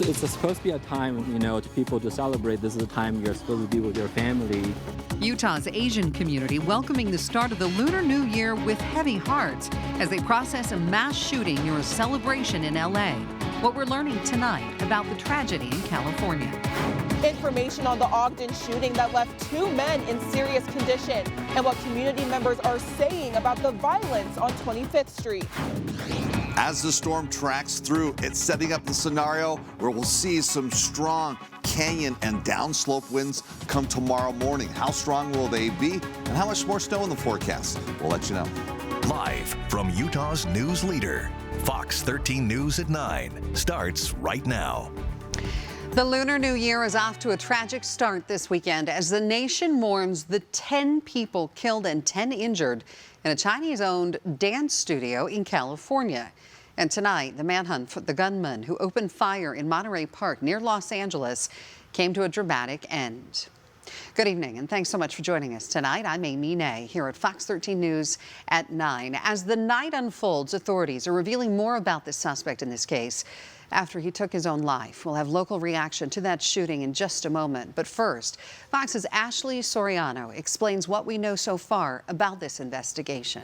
It's supposed to be a time, to people to celebrate. This is a time you're supposed to be with your family. Utah's Asian community welcoming the start of the Lunar New Year with heavy hearts as they process a mass shooting near a celebration in LA. What we're learning tonight about the tragedy in California. Information on the Ogden shooting that left 2 men in serious condition and what community members are saying about the violence on 25th Street. As the storm tracks through, it's setting up the scenario where we'll see some strong canyon and downslope winds come tomorrow morning. How strong will they be, and how much more snow in the forecast? We'll let you know. Live from Utah's news leader, Fox 13 News at 9 starts right now. The Lunar New Year is off to a tragic start this weekend as the nation mourns the 10 people killed and 10 injured in a Chinese-owned dance studio in California. And tonight, the manhunt for the gunman who opened fire in Monterey Park near Los Angeles came to a dramatic end. Good evening, and thanks so much for joining us tonight. I'm Amy Nay here at Fox 13 News at 9. As the night unfolds, authorities are revealing more about the suspect in this case after he took his own life. We'll have local reaction to that shooting in just a moment. But first, Fox's Ashley Soriano explains what we know so far about this investigation.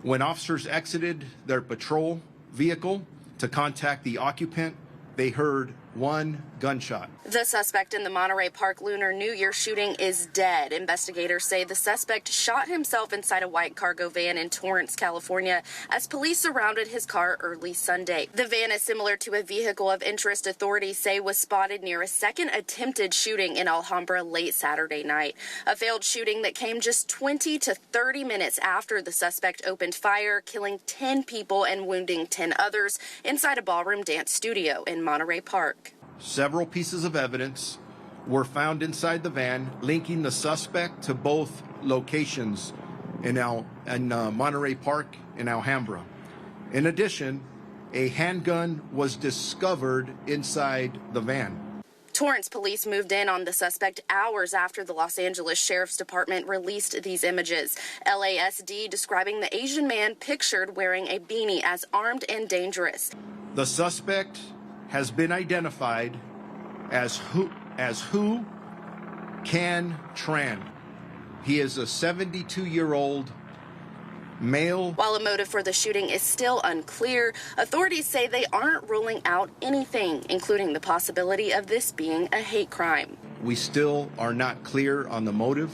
When officers exited their patrol vehicle to contact the occupant, they heard one gunshot. The suspect in the Monterey Park Lunar New Year shooting is dead. Investigators say the suspect shot himself inside a white cargo van in Torrance, California, as police surrounded his car early Sunday. The van is similar to a vehicle of interest authorities say was spotted near a second attempted shooting in Alhambra late Saturday night. A failed shooting that came just 20 to 30 minutes after the suspect opened fire, killing 10 people and wounding 10 others inside a ballroom dance studio in Monterey Park. Several pieces of evidence were found inside the van linking the suspect to both locations in Monterey Park and Alhambra. In addition, a handgun was discovered inside the van. Torrance police moved in on the suspect hours after the Los Angeles Sheriff's Department released these images. LASD describing the Asian man pictured wearing a beanie as armed and dangerous. The suspect has been identified as Hu Can Tran. He is a 72-year-old male. While a motive for the shooting is still unclear, authorities say they aren't ruling out anything, including the possibility of this being a hate crime. We still are not clear on the motive.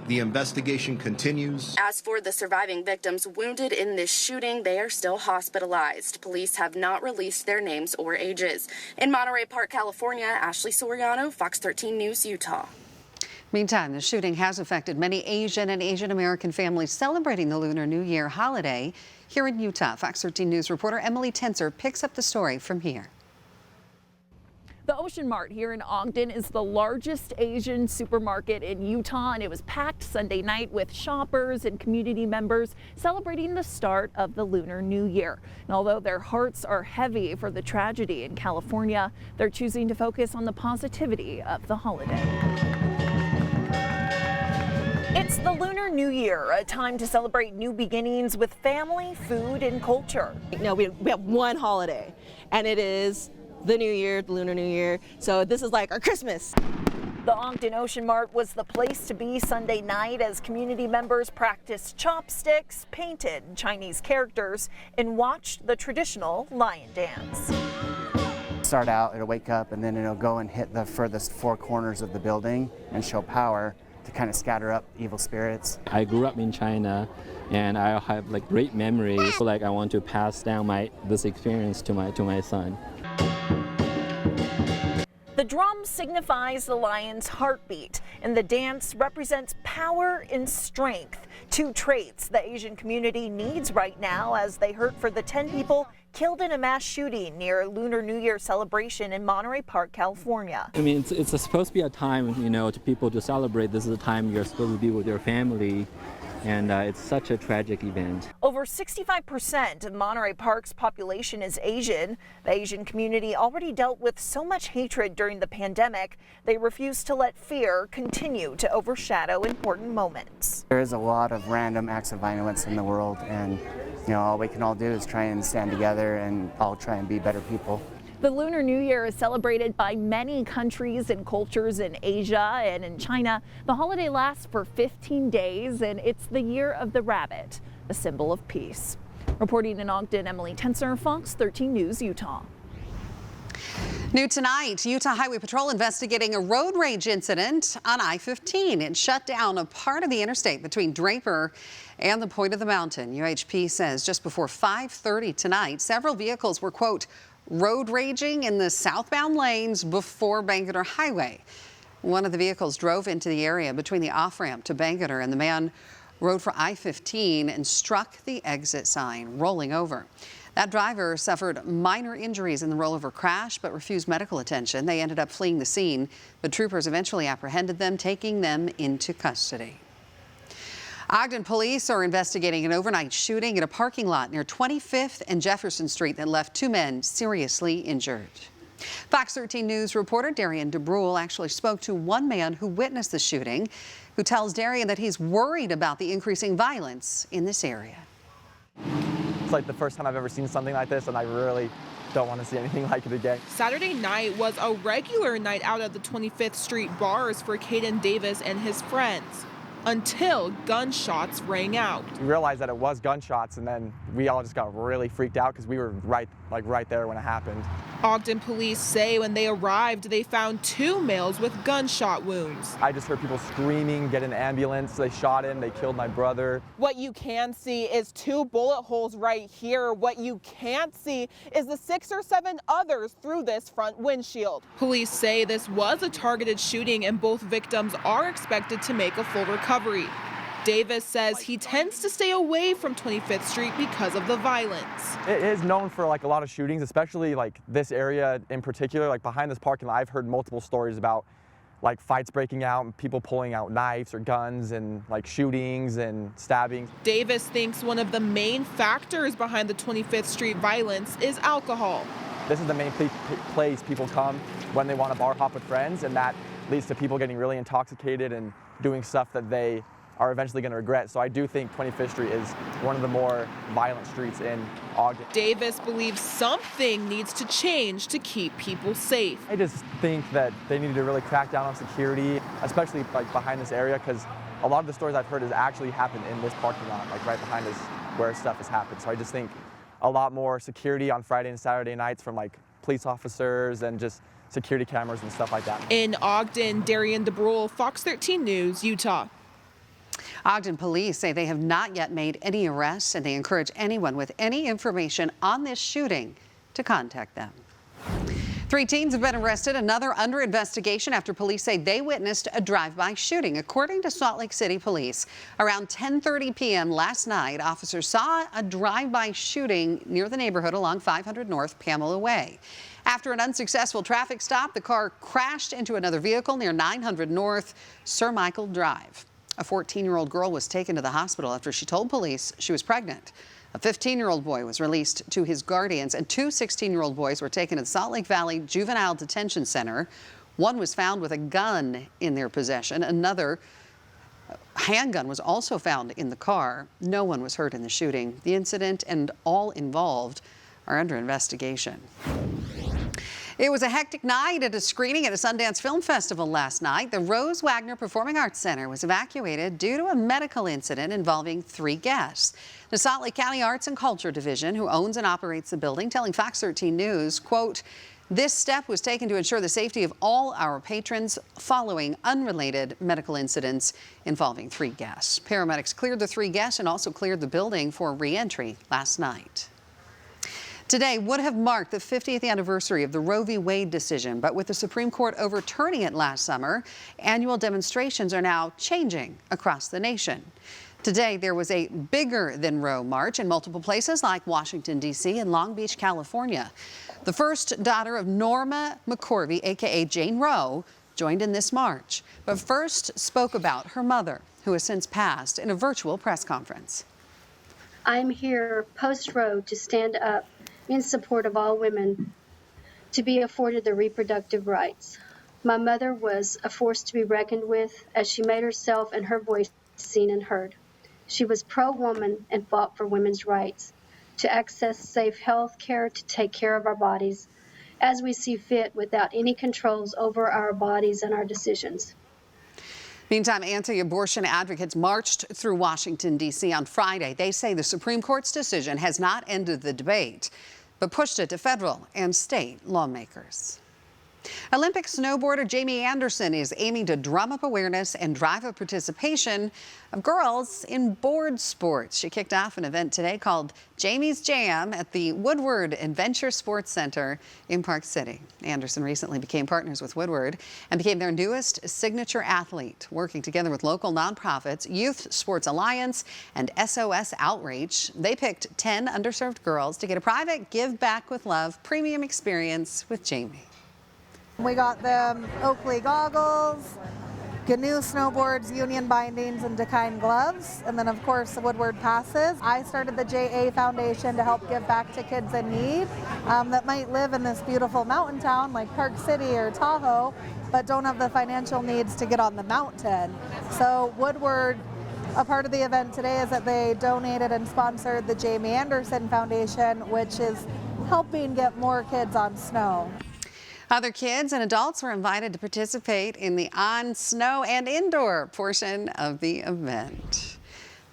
The investigation continues. As for the surviving victims wounded in this shooting, they are still hospitalized. Police have not released their names or ages. In Monterey Park, California, Ashley Soriano, Fox 13 News, Utah. Meantime, the shooting has affected many Asian and Asian American families celebrating the Lunar New Year holiday here in Utah. Fox 13 News reporter Emily Tenser picks up the story from here. The Ocean Mart here in Ogden is the largest Asian supermarket in Utah, and it was packed Sunday night with shoppers and community members celebrating the start of the Lunar New Year. And although their hearts are heavy for the tragedy in California, they're choosing to focus on the positivity of the holiday. It's the Lunar New Year, a time to celebrate new beginnings with family, food, and culture. No, we have one holiday, and it is the New Year, the Lunar New Year. So this is like our Christmas. The Ogden Ocean Mart was the place to be Sunday night as community members practiced chopsticks, painted Chinese characters, and watched the traditional lion dance. Start out, it'll wake up, and then it'll go and hit the furthest 4 corners of the building and show power to kind of scatter up evil spirits. I grew up in China, and I have great memories. So I want to pass down this experience to my son. The drum signifies the lion's heartbeat, and the dance represents power and strength, 2 traits the Asian community needs right now as they hurt for the 10 people killed in a mass shooting near a Lunar New Year celebration in Monterey Park, California. I mean, it's supposed to be a time, to people to celebrate. This is a time you're supposed to be with your family. And it's such a tragic event. Over 65% of Monterey Park's population is Asian. The Asian community already dealt with so much hatred during the pandemic, they refuse to let fear continue to overshadow important moments. There is a lot of random acts of violence in the world, and all we can all do is try and stand together and all try and be better people. The Lunar New Year is celebrated by many countries and cultures in Asia and in China. The holiday lasts for 15 days, and it's the year of the rabbit, a symbol of peace. Reporting in Ogden, Emily Tenser, Fox 13 News, Utah. New tonight, Utah Highway Patrol investigating a road rage incident on I-15. It shut down a part of the interstate between Draper and the Point of the Mountain. UHP says just before 5:30 tonight, several vehicles were, quote, road raging in the southbound lanes before Bangerter Highway. One of the vehicles drove into the area between the off-ramp to Bangerter, and the man rode for I-15 and struck the exit sign, rolling over. That driver suffered minor injuries in the rollover crash but refused medical attention. They ended up fleeing the scene, but troopers eventually apprehended them, taking them into custody. Ogden police are investigating an overnight shooting at a parking lot near 25th and Jefferson Street that left 2 men seriously injured. Fox 13 News reporter Darian DeBrule actually spoke to one man who witnessed the shooting, who tells Darian that he's worried about the increasing violence in this area. It's like the first time I've ever seen something like this, and I really don't want to see anything like it again. Saturday night was a regular night out at the 25th Street bars for Caden Davis and his friends, until gunshots rang out. We realized that it was gunshots, and then we all just got really freaked out because we were right there when it happened. Ogden police say when they arrived, they found 2 males with gunshot wounds. I just heard people screaming, get an ambulance. They shot him, they killed my brother. What you can see is 2 bullet holes right here. What you can't see is the 6 or 7 others through this front windshield. Police say this was a targeted shooting and both victims are expected to make a full recovery. Davis says he tends to stay away from 25th Street because of the violence. It is known for like a lot of shootings, especially like this area in particular. Like behind this parking lot, I've heard multiple stories about like fights breaking out and people pulling out knives or guns and like shootings and stabbings. Davis thinks one of the main factors behind the 25th Street violence is alcohol. This is the main place people come when they want to bar hop with friends, and that leads to people getting really intoxicated and doing stuff that they are eventually going to regret. So I do think 25th Street is one of the more violent streets in Ogden. Davis believes something needs to change to keep people safe. I just think that they need to really crack down on security, especially like behind this area, because a lot of the stories I've heard has actually happened in this parking lot, like right behind us where stuff has happened. So I just think a lot more security on Friday and Saturday nights from like police officers and just security cameras and stuff like that. In Ogden, Darian DeBrule, Fox 13 News, Utah. Ogden police say they have not yet made any arrests, and they encourage anyone with any information on this shooting to contact them. 3 teens have been arrested, another under investigation after police say they witnessed a drive-by shooting. According to Salt Lake City police, around 10:30 p.m. last night, officers saw a drive-by shooting near the neighborhood along 500 North Pamela Way. After an unsuccessful traffic stop, the car crashed into another vehicle near 900 North Sir Michael Drive. A 14-year-old girl was taken to the hospital after she told police she was pregnant. A 15-year-old boy was released to his guardians, and 2 16-year-old boys were taken to the Salt Lake Valley Juvenile Detention Center. One was found with a gun in their possession. Another handgun was also found in the car. No one was hurt in the shooting. The incident and all involved are under investigation. It was a hectic night at a screening at a Sundance Film Festival last night. The Rose Wagner Performing Arts Center was evacuated due to a medical incident involving 3 guests. The Salt Lake County Arts and Culture Division, who owns and operates the building, telling Fox 13 News, quote, "This step was taken to ensure the safety of all our patrons following unrelated medical incidents involving 3 guests. Paramedics cleared the 3 guests and also cleared the building for re-entry last night. Today would have marked the 50th anniversary of the Roe v. Wade decision, but with the Supreme Court overturning it last summer, annual demonstrations are now changing across the nation. Today, there was a bigger than Roe march in multiple places like Washington, D.C. and Long Beach, California. The first daughter of Norma McCorvey, a.k.a. Jane Roe, joined in this march, but first spoke about her mother, who has since passed, in a virtual press conference. I'm here post-Roe to stand up in support of all women to be afforded their reproductive rights. My mother was a force to be reckoned with as she made herself and her voice seen and heard. She was pro-woman and fought for women's rights to access safe health care, to take care of our bodies, as we see fit without any controls over our bodies and our decisions. Meantime, anti-abortion advocates marched through Washington, D.C. on Friday. They say the Supreme Court's decision has not ended the debate, but pushed it to federal and state lawmakers. Olympic snowboarder Jamie Anderson is aiming to drum up awareness and drive up participation of girls in board sports. She kicked off an event today called Jamie's Jam at the Woodward Adventure Sports Center in Park City. Anderson recently became partners with Woodward and became their newest signature athlete, working together with local nonprofits, Youth Sports Alliance, and SOS Outreach. They picked 10 underserved girls to get a private Give Back with Love premium experience with Jamie. We got them Oakley goggles, GNU snowboards, Union bindings, and Dakine gloves, and then of course the Woodward passes. I started the JA Foundation to help give back to kids in need that might live in this beautiful mountain town like Park City or Tahoe, but don't have the financial needs to get on the mountain. So Woodward, a part of the event today is that they donated and sponsored the Jamie Anderson Foundation, which is helping get more kids on snow. Other kids and adults were invited to participate in the on-snow and indoor portion of the event.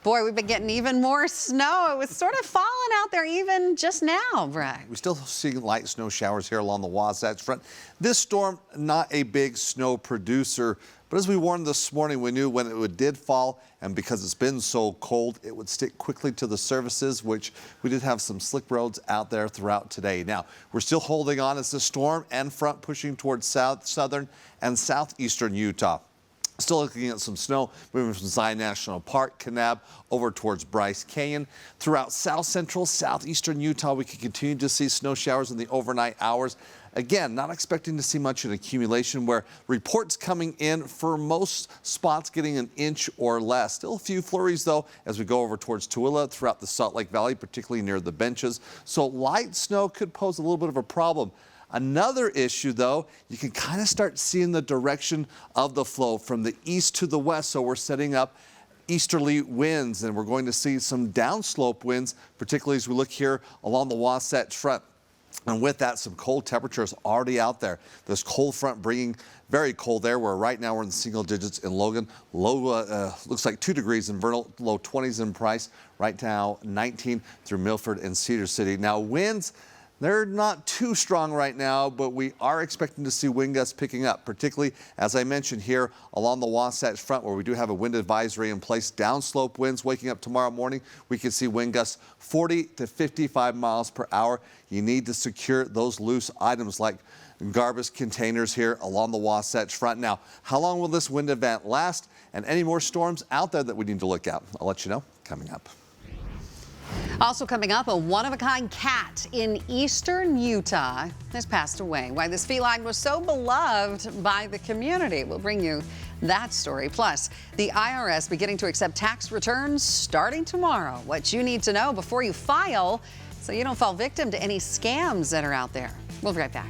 Boy, we've been getting even more snow. It was sort of falling out there even just now, Brett. We're still seeing light snow showers here along the Wasatch Front. This storm, not a big snow producer, but as we warned this morning, we knew when it did fall, and because it's been so cold, it would stick quickly to the surfaces, which we did have some slick roads out there throughout today. Now, we're still holding on as the storm and front pushing towards southern and southeastern Utah. Still looking at some snow moving from Zion National Park, Kanab, over towards Bryce Canyon. Throughout south central, southeastern Utah, we can continue to see snow showers in the overnight hours. Again, not expecting to see much in accumulation, where reports coming in for most spots getting an inch or less. Still a few flurries, though, as we go over towards Tooele throughout the Salt Lake Valley, particularly near the benches. So light snow could pose a little bit of a problem. Another issue, though, you can kind of start seeing the direction of the flow from the east to the west. So we're setting up easterly winds, and we're going to see some downslope winds, particularly as we look here along the Wasatch Front. And with that, some cold temperatures already out there. This cold front bringing very cold air, where right now we're in the single digits in Logan. Low looks like 2 degrees in Vernal, low 20s in Price. Right now 19 through Milford and Cedar City. Now winds, they're not too strong right now, but we are expecting to see wind gusts picking up, particularly, as I mentioned, here along the Wasatch Front, where we do have a wind advisory in place. Downslope winds waking up tomorrow morning. We can see wind gusts 40 to 55 miles per hour. You need to secure those loose items like garbage containers here along the Wasatch Front. Now, how long will this wind event last, and any more storms out there that we need to look at? I'll let you know coming up. Also coming up, a one-of-a-kind cat in eastern Utah has passed away. Why this feline was so beloved by the community. We'll bring you that story. Plus, the IRS beginning to accept tax returns starting tomorrow. What you need to know before you file so you don't fall victim to any scams that are out there. We'll be right back.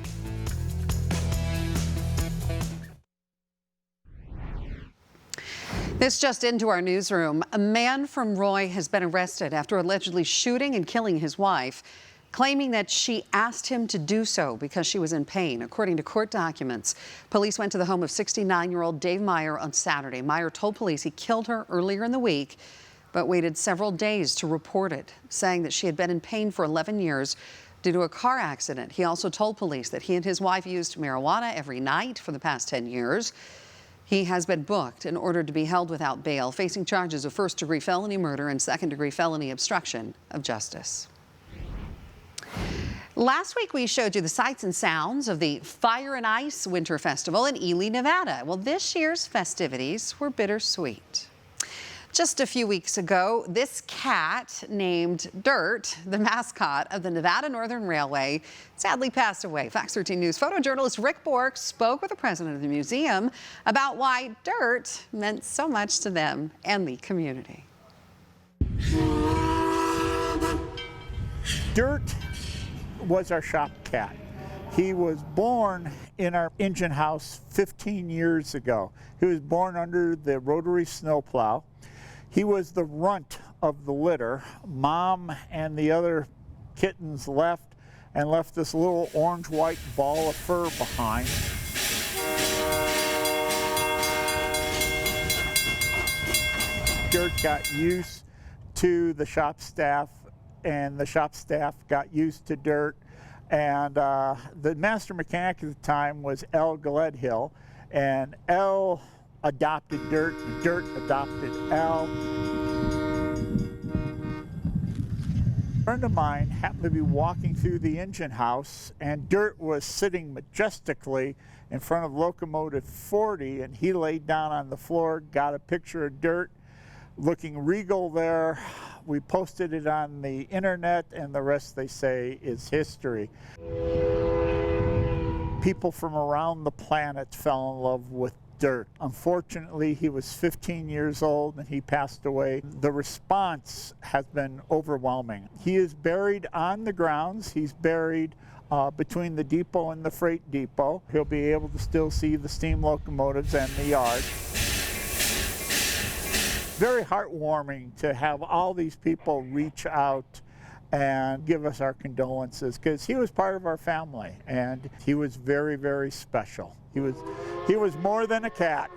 This just into our newsroom. A man from Roy has been arrested after allegedly shooting and killing his wife, claiming that she asked him to do so because she was in pain. According to court documents, police went to the home of 69-year-old Dave Meyer on Saturday. Meyer told police he killed her earlier in the week, but waited several days to report it, saying that she had been in pain for 11 years due to a car accident. He also told police that he and his wife used marijuana every night for the past 10 years. He has been booked and ordered to be held without bail, facing charges of first-degree felony murder and second-degree felony obstruction of justice. Last week, we showed you the sights and sounds of the Fire and Ice Winter Festival in Ely, Nevada. Well, this year's festivities were bittersweet. Just a few weeks ago, this cat named Dirt, the mascot of the Nevada Northern Railway, sadly passed away. Fox 13 News photojournalist Rick Bork spoke with the president of the museum about why Dirt meant so much to them and the community. Dirt was our shop cat. He was born in our engine house 15 years ago. He was born under the rotary snowplow. He was the runt of the litter. Mom and the other kittens left, and left this little orange-white ball of fur behind. Dirt got used to the shop staff, and the shop staff got used to dirt. And the master mechanic at the time was L. Gledhill, and L adopted dirt, and dirt adopted L. A friend of mine happened to be walking through the engine house, and dirt was sitting majestically in front of locomotive 40, and he laid down on the floor, got a picture of dirt looking regal there. We posted it on the internet, and the rest, they say, is history. People from around the planet fell in love with dirt. Unfortunately, he was 15 years old and he passed away. The response has been overwhelming. He is buried on the grounds. He's buried between the depot and the freight depot. He'll be able to still see the steam locomotives and the yard. Very heartwarming to have all these people reach out and give us our condolences, because he was part of our family and he was very, very special. He was more than a cat.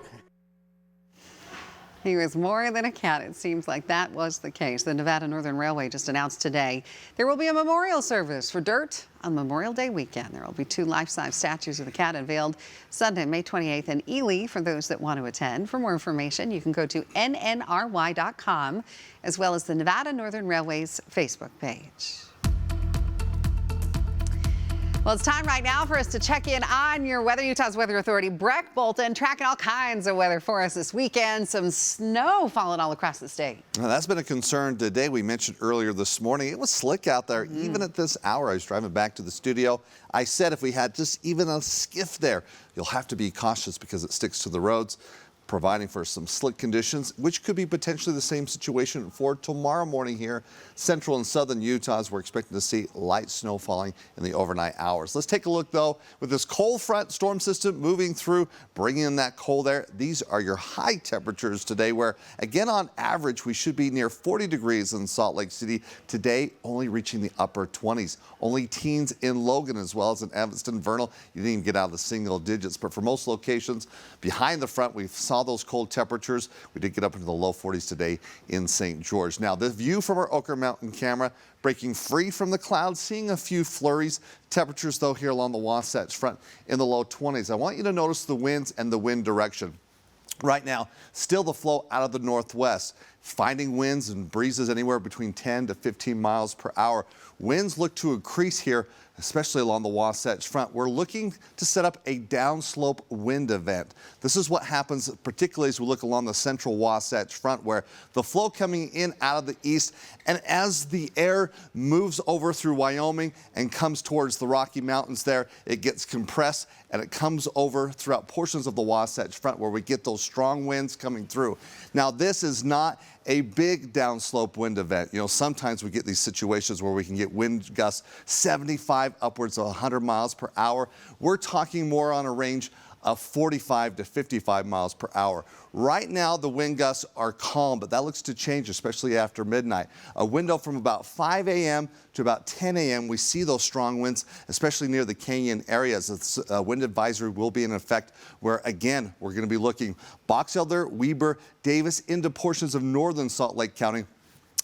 He was more than a cat. It seems like that was the case. The Nevada Northern Railway just announced today there will be a memorial service for dirt on Memorial Day weekend. There will be 2 life-size statues of the cat unveiled Sunday, May 28th in Ely for those that want to attend. For more information, you can go to nnry.com, as well as the Nevada Northern Railway's Facebook page. Well, it's time right now for us to check in on your weather. Utah's Weather Authority, Breck Bolton, tracking all kinds of weather for us this weekend. Some snow falling all across the state. Now, that's been a concern today. We mentioned earlier this morning, it was slick out there, even at this hour. I was driving back to the studio. I said if we had just even a skiff there, you'll have to be cautious because it sticks to the roads, providing for some slick conditions, which could be potentially the same situation for tomorrow morning here. Central and southern Utah's, we're expecting to see light snow falling in the overnight hours. Let's take a look, though, with this cold front storm system moving through, bringing in that cold air. These are your high temperatures today, where, again, on average, we should be near 40 degrees in Salt Lake City. Today, only reaching the upper 20s. Only teens in Logan, as well as in Evanston, Vernal. You didn't even get out of the single digits. But for most locations behind the front, we saw those cold temperatures. We did get up into the low 40s today in St. George. Now, the view from our Oquirrh Mountain camera, breaking free from the clouds, seeing a few flurries. Temperatures, though, here along the Wasatch Front in the low 20s. I want you to notice the winds and the wind direction. Right now, still the flow out of the northwest, finding winds and breezes anywhere between 10 to 15 miles per hour. Winds look to increase here, especially along the Wasatch Front. We're looking to set up a downslope wind event. This is what happens particularly as we look along the central Wasatch Front, where the flow coming in out of the east, and as the air moves over through Wyoming and comes towards the Rocky Mountains there, it gets compressed and it comes over throughout portions of the Wasatch Front where we get those strong winds coming through. Now, this is not a big downslope wind event. You know, sometimes we get these situations where we can get wind gusts 75 upwards of 100 miles per hour. We're talking more on a range of 45 to 55 miles per hour. Right now, the wind gusts are calm, but that looks to change, especially after midnight. A window from about 5 a.m. to about 10 a.m., we see those strong winds, especially near the canyon areas. This wind advisory will be in effect where, again, we're going to be looking Box Elder, Weber, Davis into portions of northern Salt Lake County,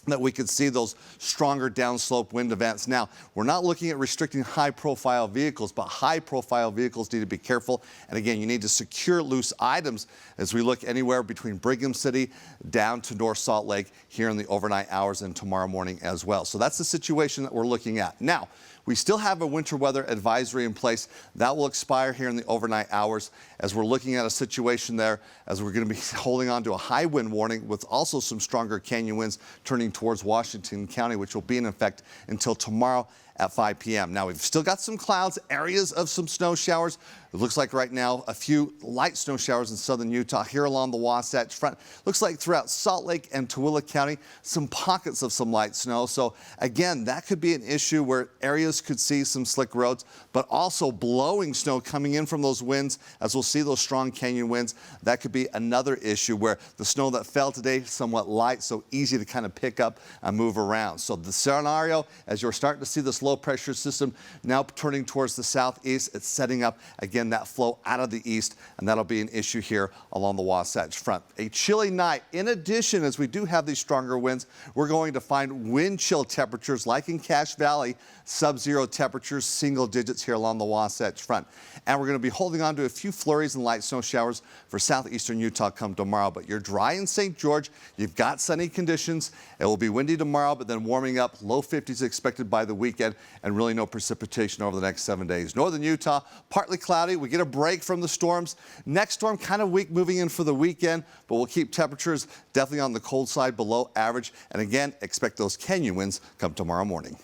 that we could see those stronger downslope wind events. Now, we're not looking at restricting high-profile vehicles, but high-profile vehicles need to be careful. And again, you need to secure loose items as we look anywhere between Brigham City down to North Salt Lake here in the overnight hours and tomorrow morning as well. So that's the situation that we're looking at. Now, we still have a winter weather advisory in place. That will expire here in the overnight hours as we're looking at a situation there as we're going to be holding on to a high wind warning with also some stronger canyon winds turning towards Washington County, which will be in effect until tomorrow at 5 p.m. Now, we've still got some clouds, areas of some snow showers. It looks like right now a few light snow showers in southern Utah here along the Wasatch Front. Looks like throughout Salt Lake and Tooele County, some pockets of some light snow. So again, that could be an issue where areas could see some slick roads, but also blowing snow coming in from those winds as we'll see those strong canyon winds. That could be another issue where the snow that fell today, somewhat light, so easy to kind of pick up and move around. So the scenario, as you're starting to see this low pressure system now turning towards the southeast. It's setting up again that flow out of the east, and that'll be an issue here along the Wasatch Front. A chilly night. In addition, as we do have these stronger winds, we're going to find wind chill temperatures like in Cache Valley, sub-zero temperatures, single digits here along the Wasatch Front. And we're going to be holding on to a few flurries and light snow showers for southeastern Utah come tomorrow. But you're dry in St. George. You've got sunny conditions. It will be windy tomorrow, but then warming up. Low 50s expected by the weekend, and really no precipitation over the next 7 days. Northern Utah, partly cloudy. We get a break from the storms. Next storm kind of weak moving in for the weekend, but we'll keep temperatures definitely on the cold side, below average. And again, expect those canyon winds come tomorrow morning.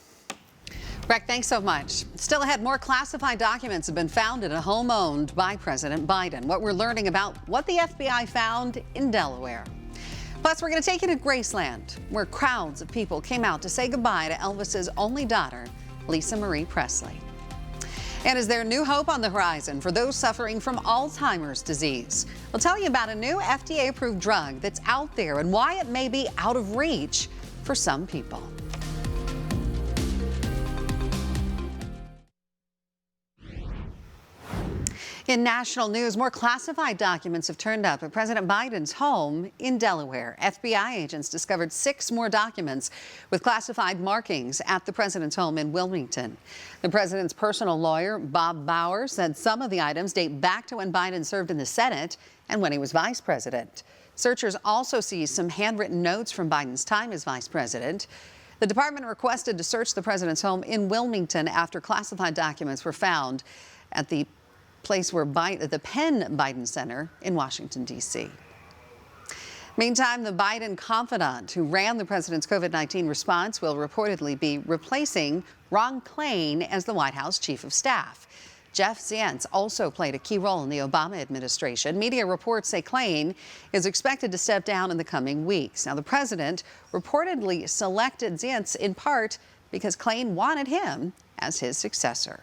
Breck, thanks so much. Still ahead, more classified documents have been found in a home owned by President Biden. What we're learning about what the FBI found in Delaware. Plus, we're going to take you to Graceland, where crowds of people came out to say goodbye to Elvis's only daughter, Lisa Marie Presley. And is there new hope on the horizon for those suffering from Alzheimer's disease? We'll tell you about a new FDA-approved drug that's out there and why it may be out of reach for some people. In national news, more classified documents have turned up at President Biden's home in Delaware. FBI agents discovered 6 more documents with classified markings at the president's home in Wilmington. The president's personal lawyer, Bob Bauer, said some of the items date back to when Biden served in the Senate and when he was vice president. Searchers also seized some handwritten notes from Biden's time as vice president. The department requested to search the president's home in Wilmington after classified documents were found at the place where the Penn Biden Center in Washington, D.C. Meantime, the Biden confidant who ran the president's COVID-19 response will reportedly be replacing Ron Klain as the White House chief of staff. Jeff Zients also played a key role in the Obama administration. Media reports say Klain is expected to step down in the coming weeks. Now, the president reportedly selected Zients in part because Klain wanted him as his successor.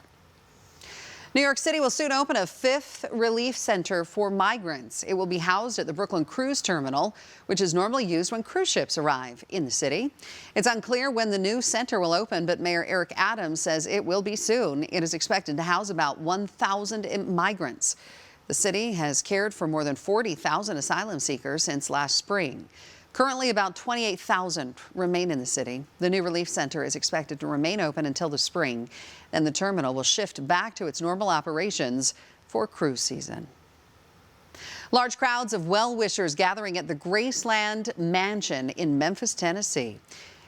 New York City will soon open a 5th relief center for migrants. It will be housed at the Brooklyn Cruise Terminal, which is normally used when cruise ships arrive in the city. It's unclear when the new center will open, but Mayor Eric Adams says it will be soon. It is expected to house about 1,000 migrants. The city has cared for more than 40,000 asylum seekers since last spring. Currently, about 28,000 remain in the city. The new relief center is expected to remain open until the spring. Then the terminal will shift back to its normal operations for cruise season. Large crowds of well-wishers gathering at the Graceland Mansion in Memphis, Tennessee,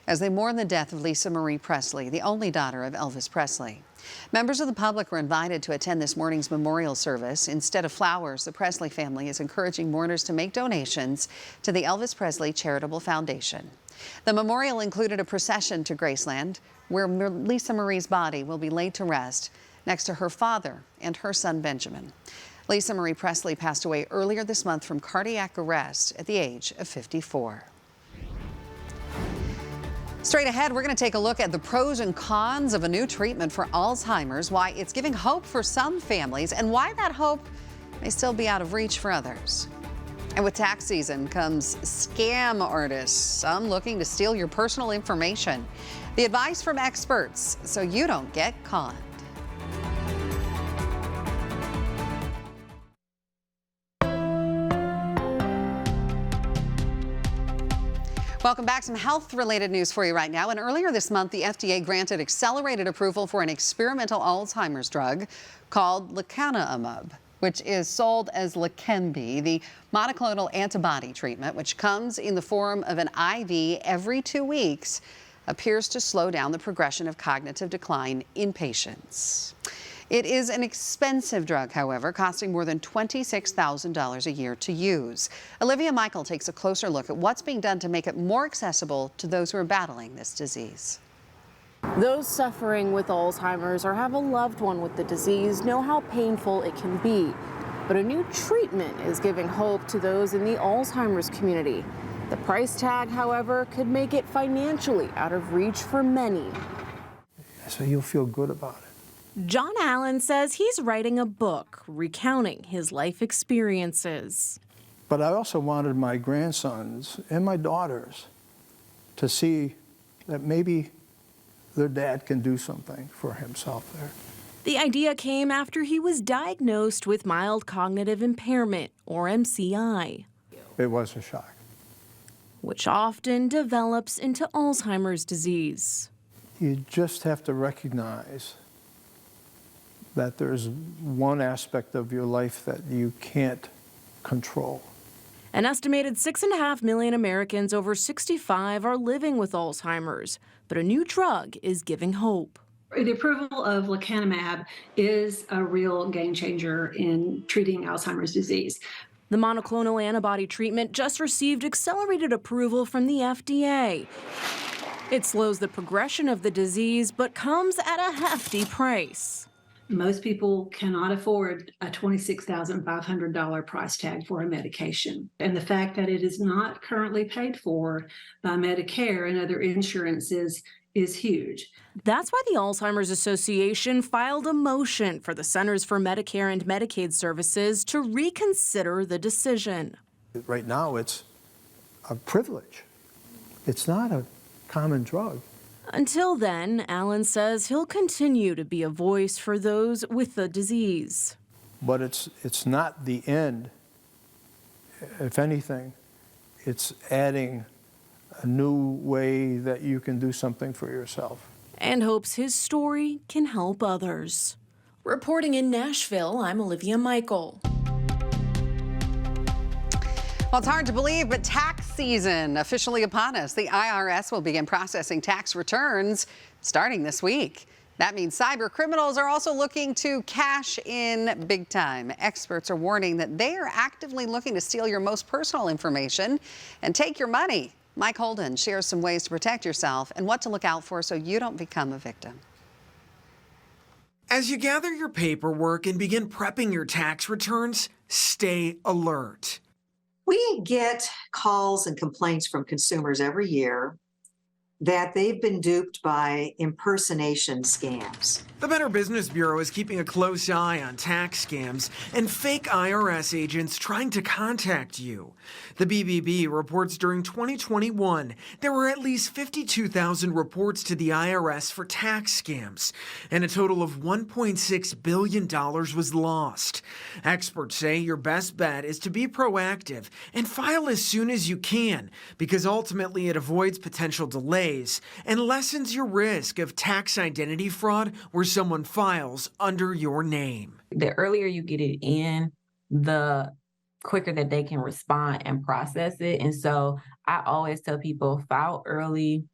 as they mourn the death of Lisa Marie Presley, the only daughter of Elvis Presley. Members of the public were invited to attend this morning's memorial service. Instead of flowers, the Presley family is encouraging mourners to make donations to the Elvis Presley Charitable Foundation. The memorial included a procession to Graceland, where Lisa Marie's body will be laid to rest next to her father and her son Benjamin. Lisa Marie Presley passed away earlier this month from cardiac arrest at the age of 54. Straight ahead, we're going to take a look at the pros and cons of a new treatment for Alzheimer's, why it's giving hope for some families, and why that hope may still be out of reach for others. And with tax season comes scam artists, some looking to steal your personal information. The advice from experts so you don't get conned. Welcome back. Some health-related news for you right now. And earlier this month, the FDA granted accelerated approval for an experimental Alzheimer's drug called lecanemab, which is sold as Leqembi, the monoclonal antibody treatment, which comes in the form of an IV every 2 weeks, appears to slow down the progression of cognitive decline in patients. It is an expensive drug, however, costing more than $26,000 a year to use. Olivia Michael takes a closer look at what's being done to make it more accessible to those who are battling this disease. Those suffering with Alzheimer's or have a loved one with the disease know how painful it can be. But a new treatment is giving hope to those in the Alzheimer's community. The price tag, however, could make it financially out of reach for many. So you'll feel good about it. John Allen says he's writing a book recounting his life experiences. But I also wanted my grandsons and my daughters to see that maybe their dad can do something for himself there. The idea came after he was diagnosed with mild cognitive impairment, or MCI. It was a shock. Which often develops into Alzheimer's disease. You just have to recognize that there's one aspect of your life that you can't control. An estimated 6.5 million Americans over 65 are living with Alzheimer's, but a new drug is giving hope. The approval of lecanemab is a real game changer in treating Alzheimer's disease. The monoclonal antibody treatment just received accelerated approval from the FDA. It slows the progression of the disease, but comes at a hefty price. Most people cannot afford a $26,500 price tag for a medication. And the fact that it is not currently paid for by Medicare and other insurances is huge. That's why the Alzheimer's Association filed a motion for the Centers for Medicare and Medicaid Services to reconsider the decision. Right now, it's a privilege. It's not a common drug. Until then, Allen says he'll continue to be a voice for those with the disease. But it's not the end. If anything, it's adding a new way that you can do something for yourself. And hopes his story can help others. Reporting in Nashville, I'm Olivia Michael. Well, it's hard to believe, but tax season officially upon us. The IRS will begin processing tax returns starting this week. That means cyber criminals are also looking to cash in big time. Experts are warning that they are actively looking to steal your most personal information and take your money. Mike Holden shares some ways to protect yourself and what to look out for so you don't become a victim. As you gather your paperwork and begin prepping your tax returns, stay alert. We get calls and complaints from consumers every year that they've been duped by impersonation scams. The Better Business Bureau is keeping a close eye on tax scams and fake IRS agents trying to contact you. The BBB reports during 2021, there were at least 52,000 reports to the IRS for tax scams, and a total of $1.6 billion was lost. Experts say your best bet is to be proactive and file as soon as you can, because ultimately it avoids potential delays and lessens your risk of tax identity fraud where someone files under your name. The earlier you get it in, the quicker that they can respond and process it. And so I always tell people file early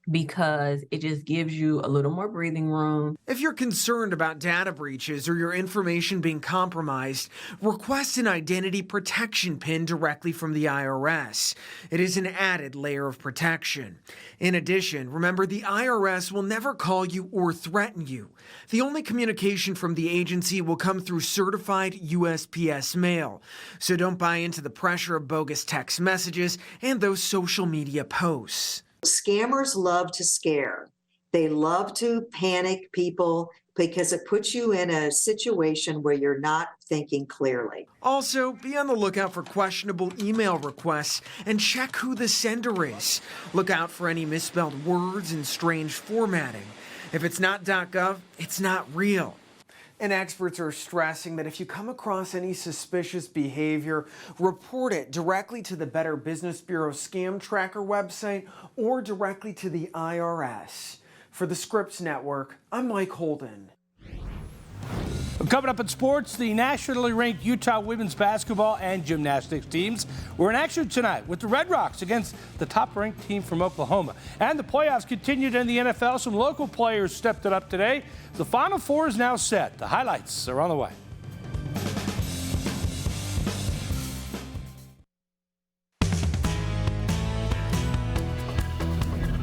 because it just gives you a little more breathing room. If you're concerned about data breaches or your information being compromised, request an identity protection PIN directly from the IRS. It is an added layer of protection. In addition, remember the IRS will never call you or threaten you. The only communication from the agency will come through certified USPS mail. So don't buy into the pressure of bogus text messages and those social media posts. Scammers love to scare. They love to panic people because it puts you in a situation where you're not thinking clearly. Also, be on the lookout for questionable email requests and check who the sender is. Look out for any misspelled words and strange formatting. If it's not .gov, it's not real. And experts are stressing that if you come across any suspicious behavior, report it directly to the Better Business Bureau Scam Tracker website or directly to the IRS. For the Scripps Network, I'm Mike Holden. Coming up in sports, the nationally ranked Utah women's basketball and gymnastics teams were in action tonight with the Red Rocks against the top-ranked team from Oklahoma. And the playoffs continued in the NFL. Some local players stepped it up today. The Final Four is now set. The highlights are on the way.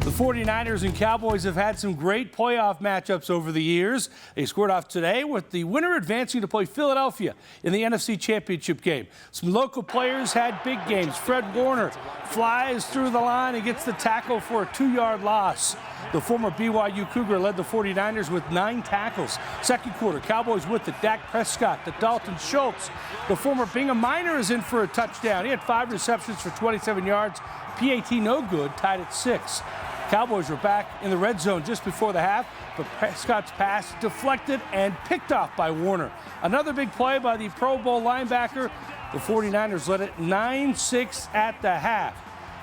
The 49ers and Cowboys have had some great playoff matchups over the years. They scored off today with the winner advancing to play Philadelphia in the NFC Championship game. Some local players had big games. Fred Warner flies through the line and gets the tackle for a 2-yard loss. The former BYU Cougar led the 49ers with 9 tackles. Second quarter, Cowboys with it. Dak Prescott, the Dalton Schultz. The former Bingham Miner is in for a touchdown. He had 5 receptions for 27 yards. PAT no good, tied at 6. Cowboys were back in the red zone just before the half, but Prescott's pass deflected and picked off by Warner. Another big play by the Pro Bowl linebacker. The 49ers led it 9-6 at the half.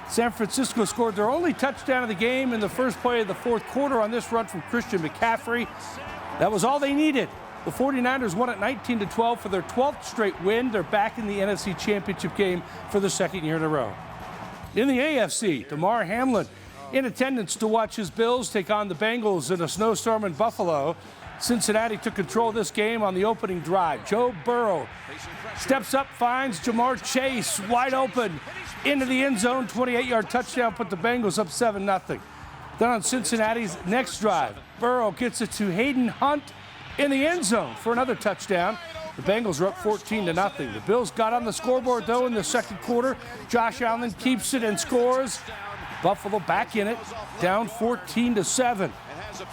San Francisco scored their only touchdown of the game in the first play of the fourth quarter on this run from Christian McCaffrey. That was all they needed. The 49ers won at 19-12 for their 12th straight win. They're back in the NFC Championship game for the second year in a row. In the AFC, Damar Hamlin in attendance to watch his Bills take on the Bengals in a snowstorm in Buffalo. Cincinnati took control of this game on the opening drive. Joe Burrow steps up, finds Jamar Chase wide open into the end zone. 28-yard touchdown put the Bengals up 7-0. Then on Cincinnati's next drive, Burrow gets it to Hayden Hunt in the end zone for another touchdown. The Bengals are up 14-0. The Bills got on the scoreboard, though, in the second quarter. Josh Allen keeps it and scores. Buffalo back in it, down 14-7.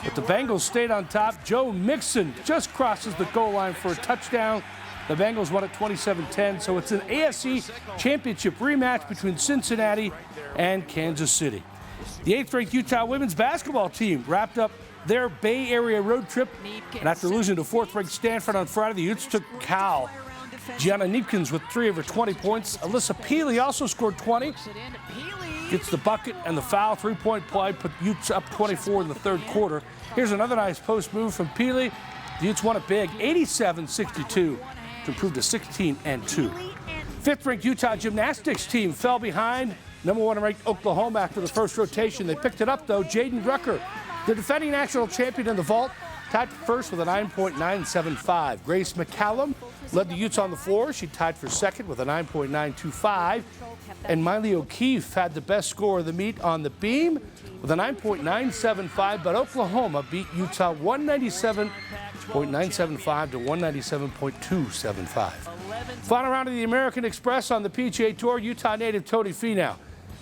But the Bengals stayed on top. Joe Mixon just crosses the goal line for a touchdown. The Bengals won at 27-10, so it's an AFC Championship rematch between Cincinnati and Kansas City. The 8th-ranked Utah women's basketball team wrapped up their Bay Area road trip, and after losing to 4th-ranked Stanford on Friday, the Utes took Cal. Gianna Neepkins with 3 of her 20 points. Alyssa Peely also scored 20. Gets the bucket and the foul. 3-point play put Utes up 24 in the third quarter. Here's another nice post move from Peely. The Utes won it big, 87-62, to improve to 16-2. 5th-ranked Utah gymnastics team fell behind number 1 ranked Oklahoma after the first rotation. They picked it up, though. Jaden Rucker, the defending national champion in the vault, tied for first with a 9.975. Grace McCallum led the Utes on the floor. She tied for second with a 9.925. And Miley O'Keefe had the best score of the meet on the beam with a 9.975. But Oklahoma beat Utah 197.975 to 197.275. Final round of the American Express on the PGA Tour. Utah native Tony Finau,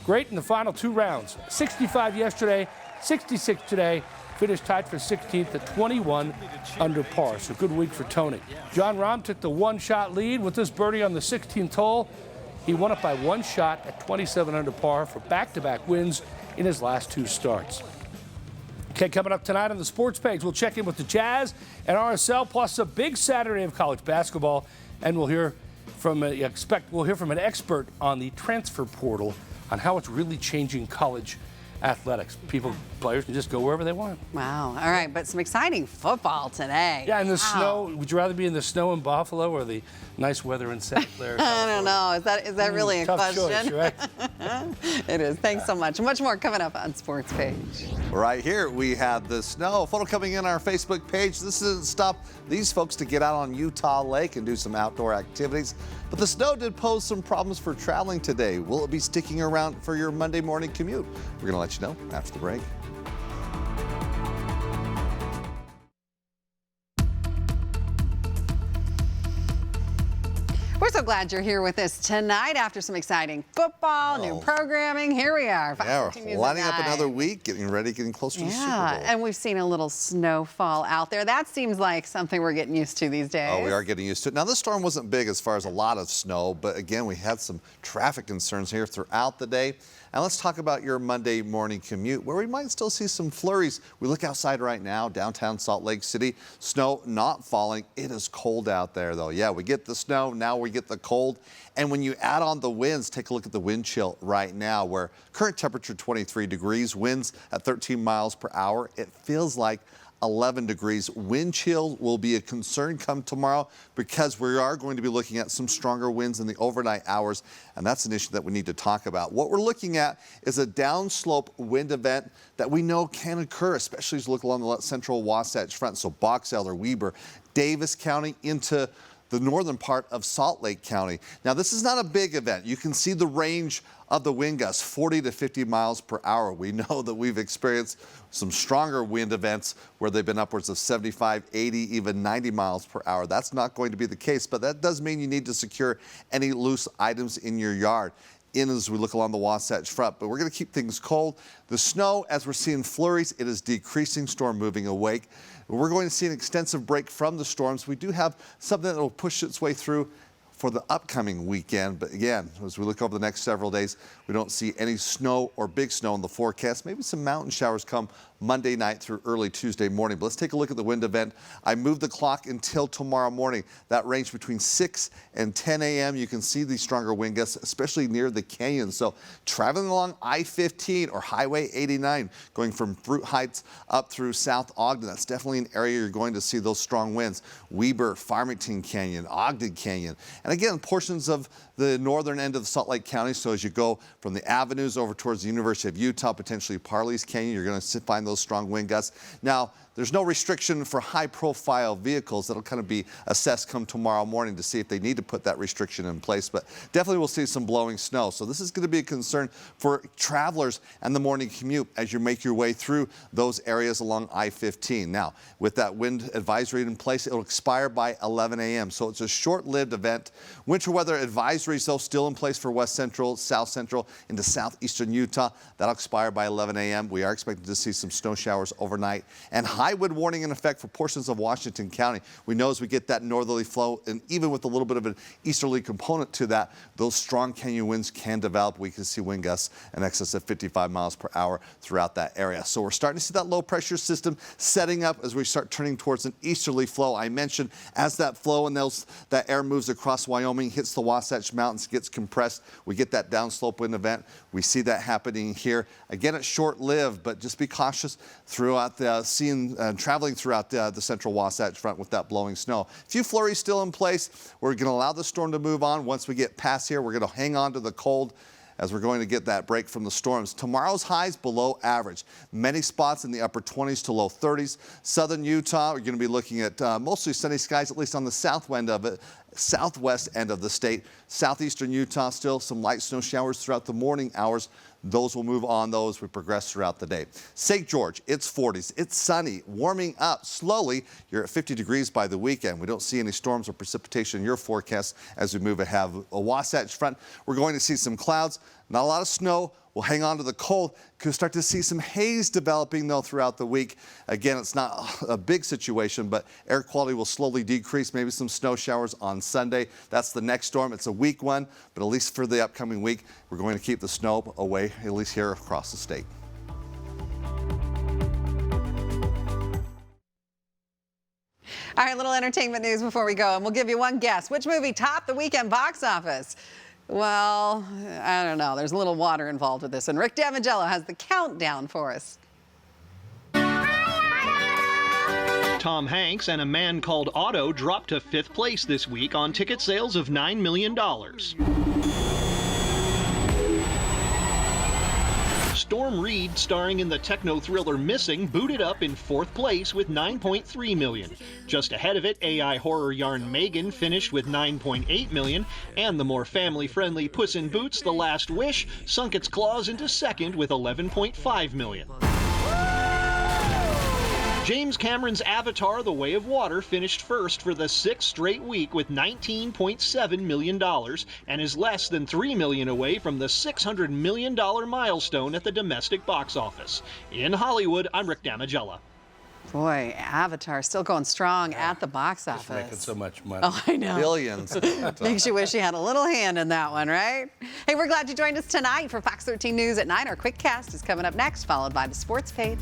great in the final 2 rounds. 65 yesterday, 66 today. Finished tied for 16th at 21 under par. So good week for Tony. Jon Rahm took the 1-shot lead with this birdie on the 16th hole. He won it by 1 shot at 27 under par for back-to-back wins in his last 2 starts. Okay, coming up tonight on the sports page, we'll check in with the Jazz and RSL, plus a big Saturday of college basketball, and we'll hear from an expert on the transfer portal on how it's really changing college athletics. Players can just go wherever they want. Wow. All right, but some exciting football today. Yeah, in the snow. Would you rather be in the snow in Buffalo or the nice weather in St. Clair? I don't know. Is that really a tough question? Choice, right? It is. Thanks so much. Much more coming up on Sports Page. Right here, we have the snow. A photo coming in our Facebook page. This doesn't stop these folks to get out on Utah Lake and do some outdoor activities. But the snow did pose some problems for traveling today. Will it be sticking around for your Monday morning commute? We're going to let you know after the break. We're so glad you're here with us tonight after some exciting football, new programming. Here we are. Yeah, we're lining up another week, getting closer to the Super Bowl. And we've seen a little snowfall out there. That seems like something we're getting used to these days. Oh, we are getting used to it. Now, this storm wasn't big as far as a lot of snow, but again, we had some traffic concerns here throughout the day. And let's talk about your Monday morning commute, where we might still see some flurries. We look outside right now, downtown Salt Lake City. Snow not falling. It is cold out there, though. Yeah, we get the snow. Now we get the cold. And when you add on the winds, take a look at the wind chill right now, where current temperature 23 degrees, winds at 13 miles per hour. It feels like 11 degrees. Wind chill will be a concern come tomorrow because we are going to be looking at some stronger winds in the overnight hours, and that's an issue that we need to talk about. What we're looking at is a downslope wind event that we know can occur, especially as you look along the central Wasatch Front, so Box Elder, Weber, Davis County into the northern part of Salt Lake County. Now, this is not a big event. You can see the range of the wind gusts, 40 to 50 miles per hour. We know that we've experienced some stronger wind events where they've been upwards of 75, 80, even 90 miles per hour. That's not going to be the case, but that does mean you need to secure any loose items in your yard as we look along the Wasatch Front. But we're going to keep things cold. The snow, as we're seeing flurries, it is decreasing, storm moving away. We're going to see an extensive break from the storms. We do have something that will push its way through for the upcoming weekend. But again, as we look over the next several days, we don't see any snow or big snow in the forecast. Maybe some mountain showers come Monday night through early Tuesday morning. But let's take a look at the wind event. I moved the clock until tomorrow morning. That range between 6 and 10 a.m. You can see these stronger wind gusts, especially near the canyon. So traveling along I-15 or Highway 89, going from Fruit Heights up through South Ogden, that's definitely an area you're going to see those strong winds. Weber, Farmington Canyon, Ogden Canyon, and again, portions of the northern end of Salt Lake County. So as you go from the avenues over towards the University of Utah, potentially Parley's Canyon, you're going to find those strong wind gusts. Now, there's no restriction for high-profile vehicles. That'll kind of be assessed come tomorrow morning to see if they need to put that restriction in place. But definitely we'll see some blowing snow. So this is going to be a concern for travelers and the morning commute as you make your way through those areas along I-15. Now, with that wind advisory in place, it'll expire by 11 a.m. So it's a short-lived event. Winter weather advisories, though, still in place for West Central, South Central, into southeastern Utah. That'll expire by 11 a.m. We are expecting to see some snow showers overnight and high wind warning in effect for portions of Washington County. We know as we get that northerly flow, and even with a little bit of an easterly component to that, those strong canyon winds can develop. We can see wind gusts in excess of 55 miles per hour throughout that area. So we're starting to see that low pressure system setting up as we start turning towards an easterly flow. I mentioned as that flow and that air moves across Wyoming, hits the Wasatch Mountains, gets compressed, we get that downslope wind event. We see that happening here. Again, it's short-lived, but just be cautious throughout the traveling throughout the central Wasatch Front with that blowing snow. A few flurries still in place. We're going to allow the storm to move on. Once we get past here, we're going to hang on to the cold as we're going to get that break from the storms. Tomorrow's highs below average. Many spots in the upper 20s to low 30s. Southern Utah, we're going to be looking at mostly sunny skies, at least on the southwest end of the state. Southeastern Utah, still some light snow showers throughout the morning hours. Those will move on as we progress throughout the day. St. George, it's 40s. It's sunny, warming up slowly. You're at 50 degrees by the weekend. We don't see any storms or precipitation in your forecast as we move ahead. A Wasatch Front, we're going to see some clouds, not a lot of snow. We'll hang on to the cold. Could start to see some haze developing, though, throughout the week. Again, it's not a big situation, but air quality will slowly decrease. Maybe some snow showers on Sunday. That's the next storm. It's a weak one, but at least for the upcoming week, we're going to keep the snow away, at least here across the state. All right, little entertainment news before we go, and we'll give you one guess. Which movie topped the weekend box office? Well, I don't know. There's a little water involved with this, and Rick Damagello has the countdown for us. Tom Hanks and A Man Called Otto dropped to 5th place this week on ticket sales of $9 million. Storm Reid, starring in the techno thriller Missing, booted up in 4th place with $9.3 million. Just ahead of it, AI horror yarn Megan finished with $9.8 million, and the more family-friendly Puss in Boots: The Last Wish sunk its claws into 2nd with $11.5 million. James Cameron's Avatar: The Way of Water finished 1st for the 6th straight week with $19.7 million and is less than $3 million away from the $600 million milestone at the domestic box office. In Hollywood, I'm Rick Damagella. Boy, Avatar still going strong at the box office. Just making so much money. Oh, I know. Billions. Makes you wish you had a little hand in that one, right? Hey, we're glad you joined us tonight for Fox 13 News at 9. Our quick cast is coming up next, followed by the sports page.